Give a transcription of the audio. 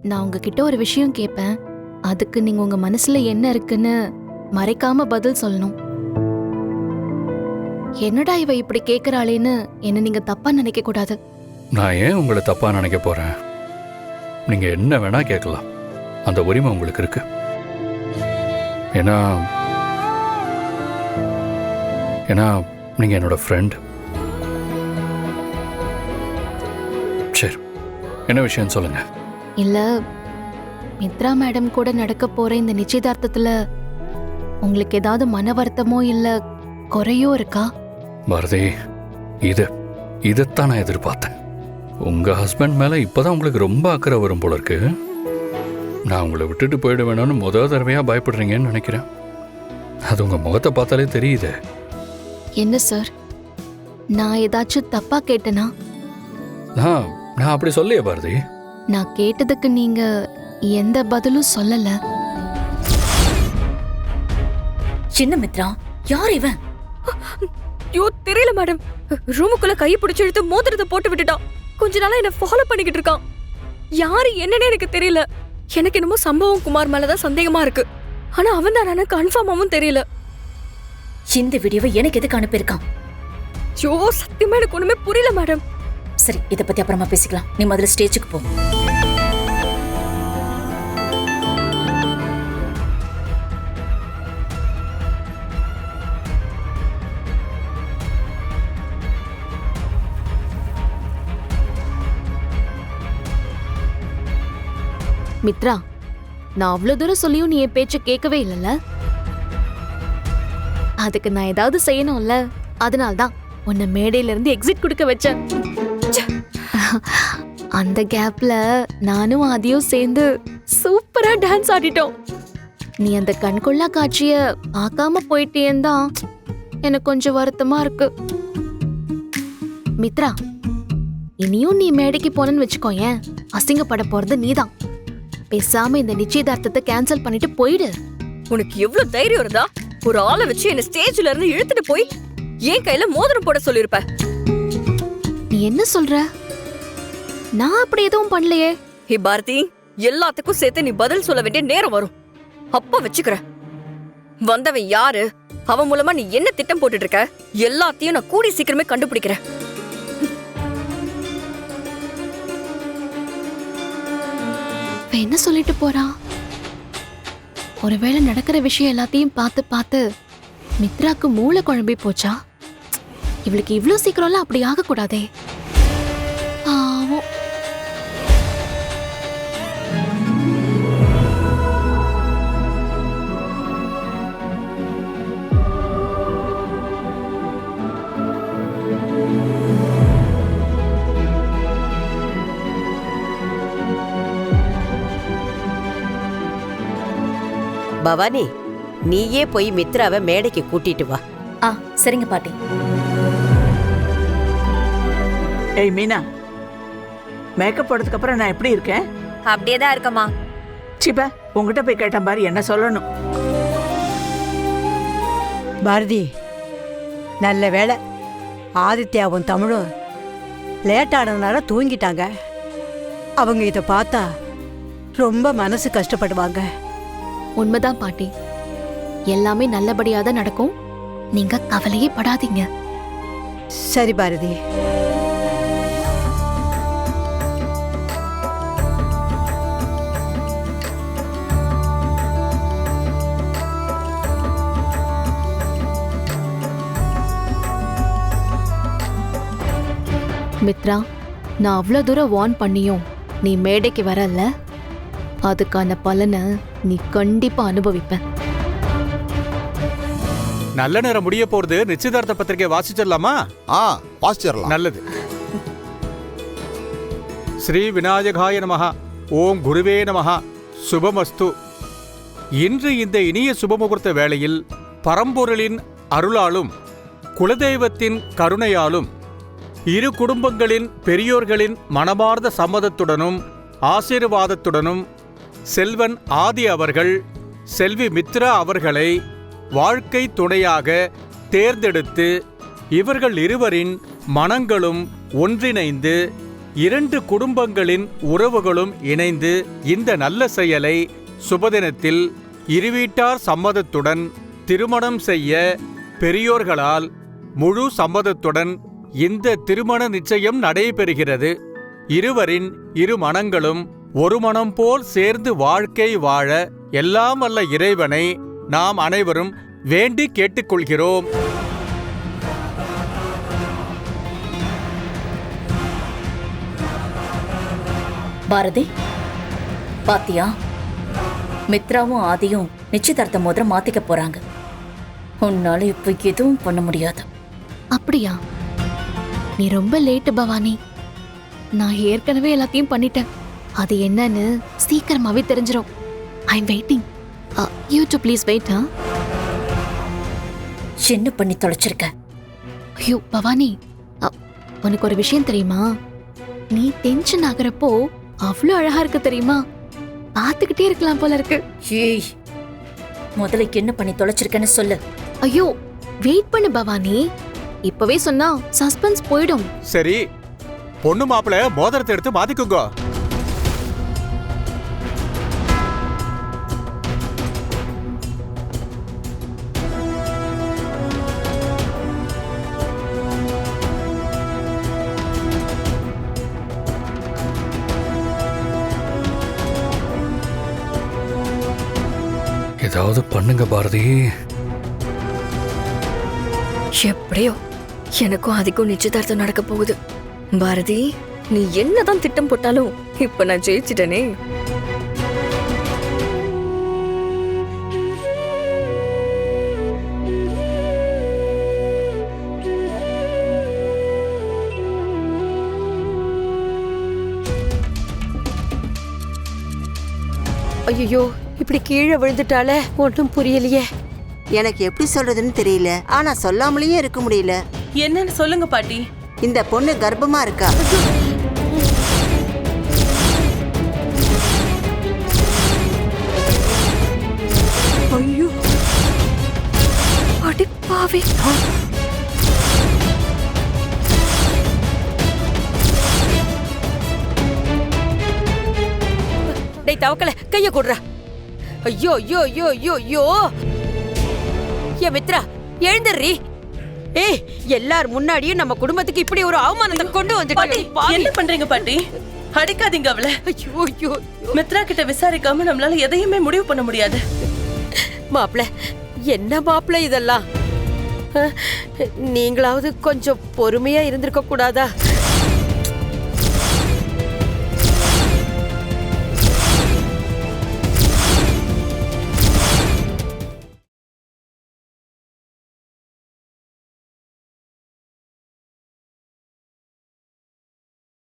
நான் உங்ககிட்ட ஒரு விஷயம் கேட்பேன். அதுக்கு நீங்க உங்க மனசுல என்ன இருக்குன்னு மறைக்காம பதில் சொல்லணும். என்னடா இவ இப்படி கேக்குறாளேன்னு என்ன நீங்க தப்பா நினைக்க கூடாது. நான் ஏன் உங்களை தப்பா நினைக்க போறேன்? நீங்க என்ன வேணா கேட்கலாம், அந்த உரிமை உங்களுக்கு இருக்கு. ஏன்னா ஏன்னா நீங்க என்னோட ஃப்ரெண்ட். சரி, என்ன விஷயம் சொல்லுங்க. இல்ல, மித்ரா மேடம் கூட நடக்க போற இந்த நிச்சயதார்த்தத்துல உங்களுக்கு ஏதாவது மன வருத்தமோ இல்ல குறையோ இருக்கா? பாரதி, இதைத்தான் நான் எதிர்பார்த்தேன். உங்க ஹஸ்பண்ட் மேல இப்பதான் உங்களுக்கு ரொம்ப அக்கறை வரும் போல இருக்கு. நான் உங்களை விட்டுட்டு போயிட வேணும்னு முதல் தடவையா பயப்படுறீங்கன்னு நினைக்கிறேன். அது உங்க முகத்தை பார்த்தாலே தெரியுது. என்ன சார், நான் ஏதாச்சும் தப்பா கேட்டனா? நான் அப்படி சொல்லியே பாரதி. நான் கேட்டதுக்கு நீங்க எந்த பதிலும் சொல்லல. சின்ன மித்ரா, யார் இவன்? ஐயோ தெரியல மேடம். ரூமுக்குள்ள கையை பிடிச்சு இழுத்து மோதிரத்தை போட்டு விட்டுட்டான். கொஞ்ச நாளா என்ன ஃபாலோ பண்ணிக்கிட்டு இருக்கான். யாரு என்னன்னே எனக்கு தெரியல. எனக்கு என்னமோ சம்பவம் குமார் மேலதான் சந்தேகமா இருக்கு. ஆனா அவன் தான் கன்ஃபார்மாவும் தெரியல. இந்த வீடியோவை எனக்கு எதுக்கு அனுப்பியிருக்கான்? ஐயோ சத்தியமா எனக்கு ஒண்ணுமே புரியல மேடம். சரி, இதை பத்தி அப்புறமா பேசிக்கலாம். நீ முதல்ல ஸ்டேஜுக்கு போ. மித்ரா, நான் அவ்வளவு தூரம் சொல்லியும் நீ என் பேச்ச கேட்கவே இல்லைல்ல. அதுக்கு நான் ஏதாவது செய்யணும்ல, அதனால்தான் உன்னை மேடையில இருந்து எக்ஸிட் கொடுக்க வச்சேன். அந்த கேப்ல நானும் ஆதியும் சேர்ந்து சூப்பரா டான்ஸ் ஆடிட்டோம். நீ அந்த கண்கொள்ளா காட்சிய பார்க்காம போயிட்டேன்னு தான் எனக்கு கொஞ்சம் வருத்தமா இருக்கு. மித்ரா, இனியும் நீ மேடைக்கு போனன்னு வச்சுக்கோயேன், அசிங்கப்பட போறது நீதான். பேசாம இந்த நிச்சயதார்த்தத்தை கேன்சல் பண்ணிட்டு போயிடு. உனக்கு எவ்வளவு தைரியம் இருந்தா ஒரு ஆளை வச்சு என்ன ஸ்டேஜ்ல இருந்து இழுத்துட்டு போய் என் கையில மோதிரம் போட சொல்லிருப்ப. நீ என்ன சொல்ற? நான் அப்படி எதுவும் பண்ணலையே. ஹே பாரதி, எல்லாத்துக்கும் சேர்த்து நீ பதில் சொல்ல வேண்டிய நேரம் வரும். அப்ப வச்சுக்கிற. வந்தவன் யாரு, அவன் மூலமா நீ என்ன திட்டம் போட்டுட்டு இருக்க, எல்லாத்தையும் நான் கூடி சீக்கிரமே கண்டுபிடிக்கிறேன். என்ன சொல்லிட்டு போறா? ஒருவேளை நடக்கிற விஷயம் எல்லாத்தையும் பார்த்து பார்த்து மித்ராக்கு மூளை குழம்பி போச்சா? இவளுக்கு இவ்வளவு சீக்கிரம்லாம் அப்படி ஆக கூடாதே. பாவம். பவானி, நீயே போய் மித்ராவை மேடைக்கு கூட்டிட்டு வா. சரிங்க பாட்டி. ஏய் மீனா, மேக்கப் போடுறதுக்கு அப்புறம் நான் எப்படி இருக்கேன்? அப்படியே தான் இருக்கமா. சிப்பா, உங்ககிட்ட போய் கேட்டேன் பாரு, என்ன சொல்லணும். பாரதி, நல்ல வேளை ஆதித்யாவும் தமிழும் லேட்டானதுனால தூங்கிட்டாங்க. அவங்க இதை பார்த்தா ரொம்ப மனசு கஷ்டப்படுவாங்க. உண்மைதான் பாட்டி, எல்லாமே நல்லபடியா தான் நடக்கும். நீங்க கவலையே படாதீங்க. சரி பாரதி. மித்ரா, நான் அவ்வளவு தூரம் வார்ன் பண்ணியும் நீ மேடைக்கு வரல. அதுக்கான பலனை நீ கண்டிப்பா அனுபவிப்ப. நல்ல நேரம் முடிய போறது. நிச்சயதார்த்த பத்திரிகை வாசிச்சிடலாமா? வாசிச்சிடலாம். நல்லது. ஸ்ரீ விநாயகாய நமஹ. ஓம் குருவே நமஹ. சுபமஸ்து. இன்று இந்த இனிய சுபமுகூர்த்த வேளையில் பரம்பொருளின் அருளாலும் குலதெய்வத்தின் கருணையாலும் இரு குடும்பங்களின் பெரியோர்களின் மனமார்ந்த சம்மதத்துடனும் ஆசீர்வாதத்துடனும் செல்வன் ஆதி அவர்கள் செல்வி மித்ரா அவர்களை வாழ்க்கை துணையாக தேர்ந்தெடுத்து இவர்கள் இருவரின் மனங்களும் ஒன்றிணைந்து 2 குடும்பங்களின் உறவுகளும் இணைந்து இந்த நல்ல செயலை சுபதினத்தில் இருவீட்டார் சம்மதத்துடன் திருமணம் செய்ய பெரியோர்களால் முழு சம்மதத்துடன் இந்த திருமண நிச்சயம் நடைபெறுகிறது. இருவரின் இரு மனங்களும் ஒரு மனம் போல் சேர்ந்து வாழ்க்கை வாழ எல்லாம் வல்ல இறைவனை நாம் அனைவரும் வேண்டி கேட்டுக்கொள்கிறோம். பாரதி, பாத்தியா? மித்ராவும் ஆதியும் நிச்சயதார்த்த மோதிரம் மாத்திக்க போறாங்க. உன்னால இப்ப எதுவும் பண்ண முடியாது. அப்படியா? நீ ரொம்ப லேட்டு பவானி. நான் ஏற்கனவே எல்லாத்தையும் பண்ணிட்டேன். அது என்னன்னு சீக்கிரமாவே தெரிஞ்சிடும். I am waiting. You too please wait. என்ன பண்ணி தொலைச்சிருக்க? ஐயோ பவானி, உனக்கு ஒரு விஷயம் தெரியுமா? நீ டென்ஷன் ஆகுறப்போ அவ்வளோ அழகா இருக்கு தெரியுமா? பார்த்துக்கிட்டே இருக்கலாம் போல இருக்கு. ஏய், முதல்ல என்ன பண்ணி தொலைச்சிருக்கன்னு சொல்லு. ஐயோ வெயிட் பண்ணு பவானி. இப்பவே சொன்னா சஸ்பென்ஸ் போயிடும். சரி, பொண்ணு மாப்பிள மோதிரத்தை எடுத்து மாத்திக்குங்க. ஏதாவது பண்ணுங்க பாரதி. எப்படியோ எனக்கும் அதிகம் நிச்சயதார்த்தம் நடக்க போகுது. பாரதி, நீ என்னதான் திட்டம் போட்டாலும் இப்ப நான் ஜெயிச்சிட்டனே. ஐயோ, இப்படி கீழே விழுந்துட்டாலே ஒன்றும் புரியலையே. எனக்கு எப்படி சொல்றதுன்னு தெரியல. ஆனா சொல்லாமலேயே இருக்க முடியல. என்னன்னு சொல்லுங்க பாட்டி. இந்த பொண்ணு கர்ப்பமா இருக்கா. ஐயோ அடிப்பாவே. டேய் தவக்கல, கைய கொடுறா. ஐயோ ஐயோ ஐயோ ஐயோ ஐயோ. ஏ மித்ரா, எழுந்துடுறீ. ஏய், எல்லார் முன்னாடியும் நம்ம குடும்பத்துக்கு இப்படி ஒரு அவமானத்தை கொண்டு பாட்டி, வந்துட்டீங்க. என்ன பண்றீங்க பாட்டி? அடிக்காதீங்க அவள. ஐயோ ஐயோ. மித்ரா கிட்ட விசாரிக்காம நம்மளால எதையுமே முடிவு பண்ண முடியாது. மாப்பிள, என்ன மாப்பிள இதெல்லாம்? நீங்களாவது கொஞ்சம் பொறுமையா இருந்திருக்க கூடாதா?